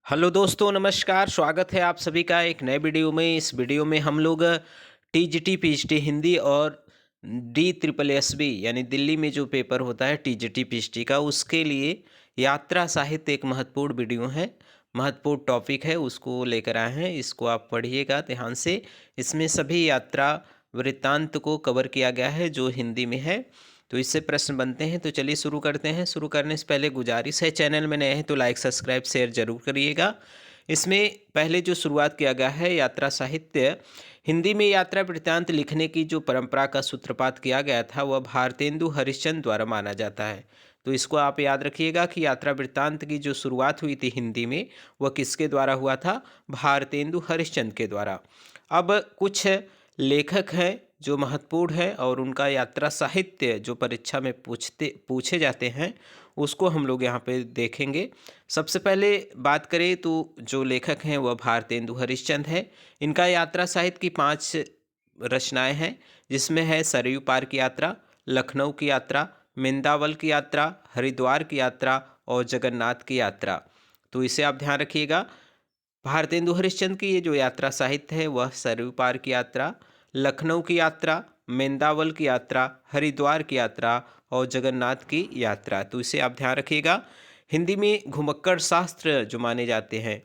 Hello दोस्तों, नमस्कार। स्वागत है आप सभी का एक नए वीडियो में। इस वीडियो में हम लोग टीजीटी पीजीटी हिंदी और डी ट्रिपल एस बी यानी दिल्ली में जो पेपर होता है टीजीटी पीजीटी का, उसके लिए यात्रा साहित्य एक महत्वपूर्ण वीडियो है, महत्वपूर्ण टॉपिक है, उसको लेकर आए हैं। इसको आप पढ़िएगा ध्यान से। इसमें सभी यात्रा वृत्तांत को कवर किया गया है जो हिंदी में है। तो इससे प्रश्न बनते हैं। तो चलिए शुरू करते हैं। शुरू करने से पहले गुजारिश है, चैनल में नए हैं तो लाइक सब्सक्राइब शेयर जरूर करिएगा। इसमें पहले जो शुरुआत किया गया है यात्रा साहित्य, हिंदी में यात्रा वृत्तांत लिखने की जो परंपरा का सूत्रपात किया गया था वह भारतेंदु हरिश्चंद्र द्वारा माना जाता है। तो इसको आप याद रखिएगा कि यात्रा वृत्तांत की जो शुरुआत हुई थी हिंदी में वह किसके द्वारा हुआ था? भारतेंदु हरिश्चंद्र के द्वारा। अब कुछ लेखक हैं जो महत्वपूर्ण है और उनका यात्रा साहित्य जो परीक्षा में पूछे जाते हैं उसको हम लोग यहाँ पे देखेंगे। सबसे पहले बात करें तो जो लेखक हैं वह भारतेंदु हरिश्चंद्र है। इनका यात्रा साहित्य की 5 रचनाएं हैं, जिसमें है सरयू पार की यात्रा, लखनऊ की यात्रा, मेंदावल की यात्रा, हरिद्वार की यात्रा और जगन्नाथ की यात्रा। तो इसे आप ध्यान रखिएगा। भारतेंदु हरिश्चंद्र की ये जो यात्रा साहित्य है वह सरयू पार की यात्रा, लखनऊ की यात्रा, मेंदावल की यात्रा, हरिद्वार की यात्रा और जगन्नाथ की यात्रा। तो इसे आप ध्यान रखिएगा। हिंदी में घुमक्कड़ शास्त्र जो माने जाते हैं,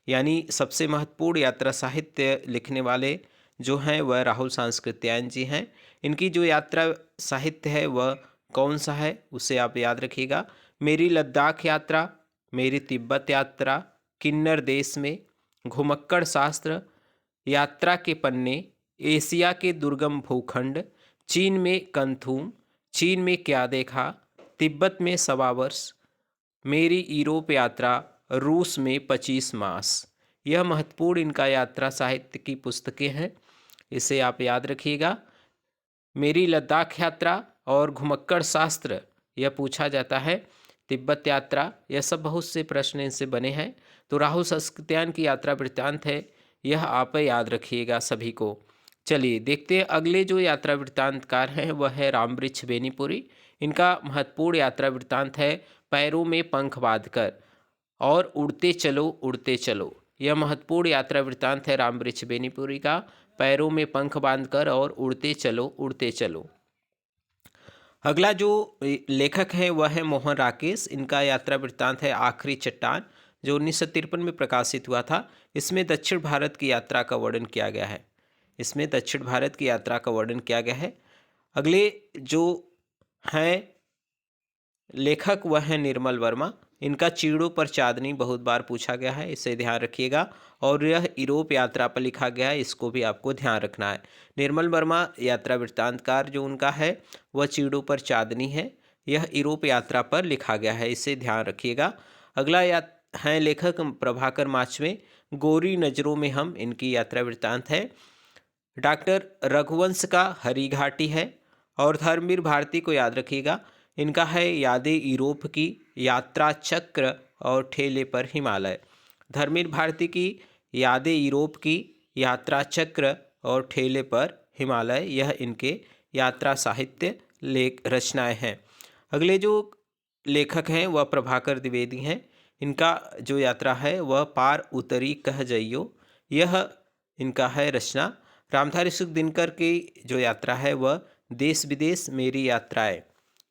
यानी सबसे महत्वपूर्ण यात्रा साहित्य लिखने वाले जो हैं वह राहुल सांस्कृत्यायन जी हैं। इनकी जो यात्रा साहित्य है वह कौन सा है उसे आप याद रखिएगा। मेरी लद्दाख यात्रा, मेरी तिब्बत यात्रा, किन्नर देश में, घुमक्कड़ शास्त्र, यात्रा के पन्ने, एशिया के दुर्गम भूखंड, चीन में कंथुम, चीन में क्या देखा, तिब्बत में 1.25 वर्ष, मेरी यूरोप यात्रा, रूस में 25 मास। यह महत्वपूर्ण इनका यात्रा साहित्य की पुस्तकें हैं, इसे आप याद रखिएगा। मेरी लद्दाख यात्रा और घुमक्कड़ शास्त्र यह पूछा जाता है। तिब्बत यात्रा, यह सब बहुत से प्रश्न इनसे बने हैं। तो राहुल सांस्कृत्यायन की यात्रा वृत्तांत है, यह आप याद रखिएगा सभी को। चलिए देखते हैं अगले जो यात्रा वृत्तांतकार हैं वह है रामवृक्ष बेनीपुरी। इनका महत्वपूर्ण यात्रा वृत्तांत है पैरों में पंख बांधकर और उड़ते चलो। यह महत्वपूर्ण यात्रा वृत्तांत है रामवृक्ष बेनीपुरी का, पैरों में पंख बांधकर और उड़ते चलो। अगला जो लेखक है वह है मोहन राकेश। इनका यात्रा वृत्तांत है आखिरी चट्टान, जो 1953 में प्रकाशित हुआ था। इसमें दक्षिण भारत की यात्रा का वर्णन किया गया है। इसमें दक्षिण भारत की यात्रा का वर्णन किया गया है। अगले जो हैं लेखक वह है निर्मल वर्मा। इनका चीड़ों पर चांदनी बहुत बार पूछा गया है, इसे ध्यान रखिएगा। और यह यूरोप यात्रा पर लिखा गया है, इसको भी आपको ध्यान रखना है। निर्मल वर्मा यात्रा वृत्तांतकार जो उनका है वह चीड़ों पर चांदनी है, यह यूरोप यात्रा पर लिखा गया है, इसे ध्यान रखिएगा। अगला है लेखक प्रभाकर माचवे, गोरी नज़रों में हम, इनकी यात्रा वृत्तांत है। डॉक्टर रघुवंश का हरी घाटी है। और धर्मवीर भारती को याद रखिएगा, इनका है यादें यूरोप की, यात्रा चक्र और ठेले पर हिमालय। धर्मवीर भारती की यादें यूरोप की, यात्रा चक्र और ठेले पर हिमालय, यह इनके यात्रा साहित्य रचनाएं हैं। अगले जो लेखक हैं वह प्रभाकर द्विवेदी हैं। इनका जो यात्रा है वह पार उतरी कह जइयो, यह इनका है रचना। रामधारी सुख दिनकर की जो यात्रा है वह देश विदेश मेरी यात्राएं,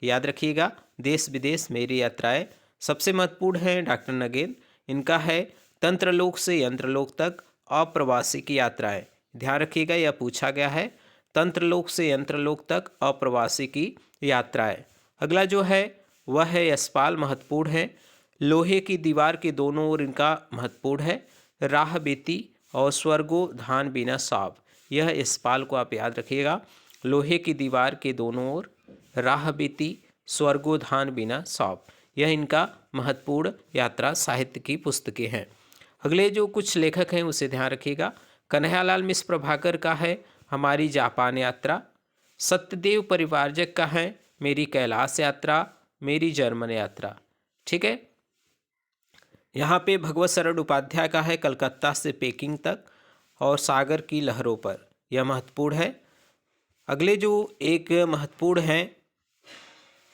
याद रखिएगा, देश विदेश मेरी यात्राएं। सबसे महत्वपूर्ण है डॉक्टर नगेंद्र। इनका है तंत्रलोक से यंत्रलोक तक अप्रवासी की यात्राएं, ध्यान रखिएगा, यह पूछा गया है। तंत्रलोक से यंत्रलोक तक अप्रवासी की यात्राएं। अगला जो है वह है यशपाल, महत्वपूर्ण है। लोहे की दीवार के दोनों ओर इनका महत्वपूर्ण है। राह बेती और स्वर्गो धान बिना साव, यह यशपाल को आप याद रखिएगा। लोहे की दीवार के दोनों ओर, राह बीती, स्वर्गोधान बिना सौंप, यह इनका महत्वपूर्ण यात्रा साहित्य की पुस्तकें हैं। अगले जो कुछ लेखक हैं उसे ध्यान रखिएगा। कन्हैयालाल मिश्र प्रभाकर का है हमारी जापान यात्रा। सत्यदेव परिवारजक का है मेरी कैलाश यात्रा, मेरी जर्मन यात्रा। ठीक है। यहाँ पे भगवत शरण उपाध्याय का है कलकत्ता से पेकिंग तक और सागर की लहरों पर, यह महत्वपूर्ण है। अगले जो एक महत्वपूर्ण हैं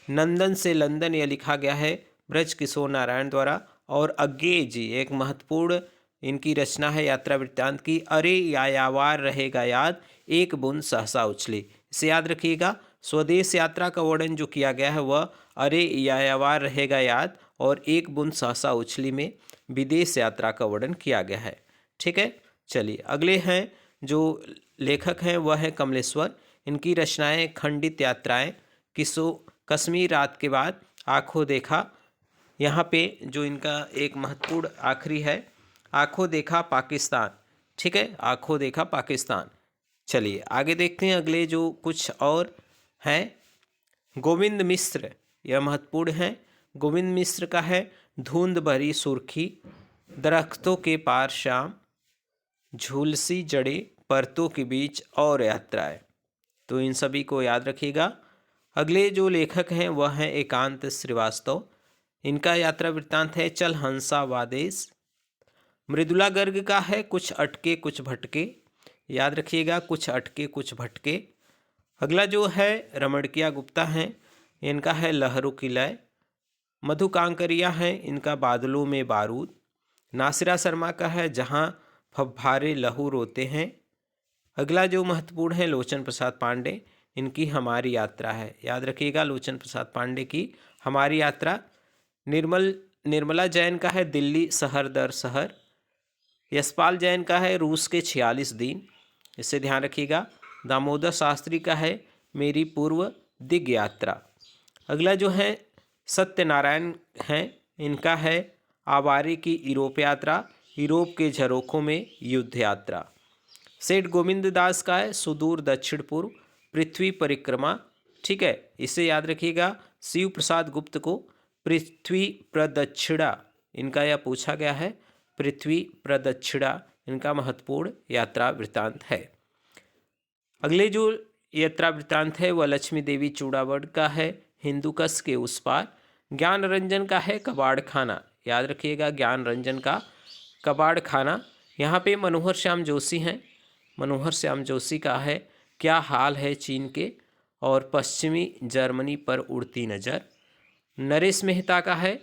नंदन से लंदन, यह लिखा गया है ब्रज किशोर नारायण द्वारा। और अज्ञे जी एक महत्वपूर्ण इनकी रचना है यात्रा वृत्तांत की। अरे यायावार रहेगा याद, एक बूंद सहसा उछली। इसे याद रखिएगा। स्वदेश यात्रा का वर्णन जो किया गया है वह अरे यायावार रहेगा याद और एक बूंद सहसा उछली में विदेश यात्रा का वर्णन किया गया है। ठीक है, चलिए अगले हैं जो लेखक हैं वह है कमलेश्वर। इनकी रचनाएं खंडित यात्राएं, किसो, कश्मीर रात के बाद, आंखों देखा। यहाँ पे जो इनका एक महत्वपूर्ण आखिरी है, आंखों देखा पाकिस्तान। ठीक है, आंखों देखा पाकिस्तान। चलिए आगे देखते हैं अगले जो कुछ और हैं। गोविंद मिश्र, यह महत्वपूर्ण है। गोविंद मिश्र का है धुंध भरी सुर्खी, दरख्तों के पार शाम, झुलसी जड़े, परतों के बीच और यात्राएं। तो इन सभी को याद रखिएगा। अगले जो लेखक हैं वह हैं एकांत श्रीवास्तव। इनका यात्रा वृत्तांत है चल हंसा वादेश। मृदुला गर्ग का है कुछ अटके कुछ भटके। याद रखिएगा, कुछ अटके कुछ भटके। अगला जो है रमणकिया गुप्ता हैं, इनका है लहरों की लय। मधु कांकरिया हैं, इनका बादलों में बारूद। नासिरा शर्मा का है जहाँ फव्वारे लहू रोते हैं। अगला जो महत्वपूर्ण है लोचन प्रसाद पांडे, इनकी हमारी यात्रा है। याद रखिएगा लोचन प्रसाद पांडे की हमारी यात्रा। निर्मला जैन का है दिल्ली शहर दर शहर। यशपाल जैन का है रूस के 46 दिन। इसे ध्यान रखिएगा। दामोदर शास्त्री का है मेरी पूर्व दिग यात्रा। अगला जो है सत्यनारायण हैं, इनका है आवारी की यूरोप यात्रा, यूरोप के झरोखों में युद्ध यात्रा। सेठ गोविंद दास का है सुदूर दक्षिण पूर्व, पृथ्वी परिक्रमा। ठीक है, इसे याद रखिएगा। शिव प्रसाद गुप्त को पृथ्वी प्रदक्षिणा इनका यह पूछा गया है। पृथ्वी प्रदक्षिणा इनका महत्वपूर्ण यात्रा वृत्तांत है। अगले जो यात्रा वृत्तांत है वह लक्ष्मी देवी चूड़ावड़ का है हिंदुकश के उस पार। ज्ञान रंजन का है कबाड़ खाना। याद रखिएगा, ज्ञान रंजन का कबाड़ खाना। यहाँ पे मनोहर श्याम जोशी हैं। मनोहर श्याम जोशी का है क्या हाल है चीन के और पश्चिमी जर्मनी पर उड़ती नज़र। नरेश मेहता का है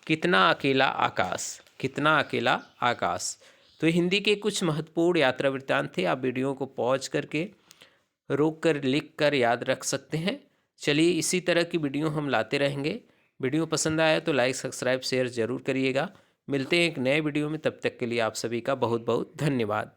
कितना अकेला आकाश, कितना अकेला आकाश। तो हिंदी के कुछ महत्वपूर्ण यात्रा वृत्तांत थे। आप वीडियो को पॉज करके रोक कर लिख कर याद रख सकते हैं। चलिए इसी तरह की वीडियो हम लाते रहेंगे। वीडियो पसंद आया तो लाइक सब्सक्राइब शेयर ज़रूर करिएगा। मिलते हैं एक नए वीडियो में, तब तक के लिए आप सभी का बहुत बहुत धन्यवाद।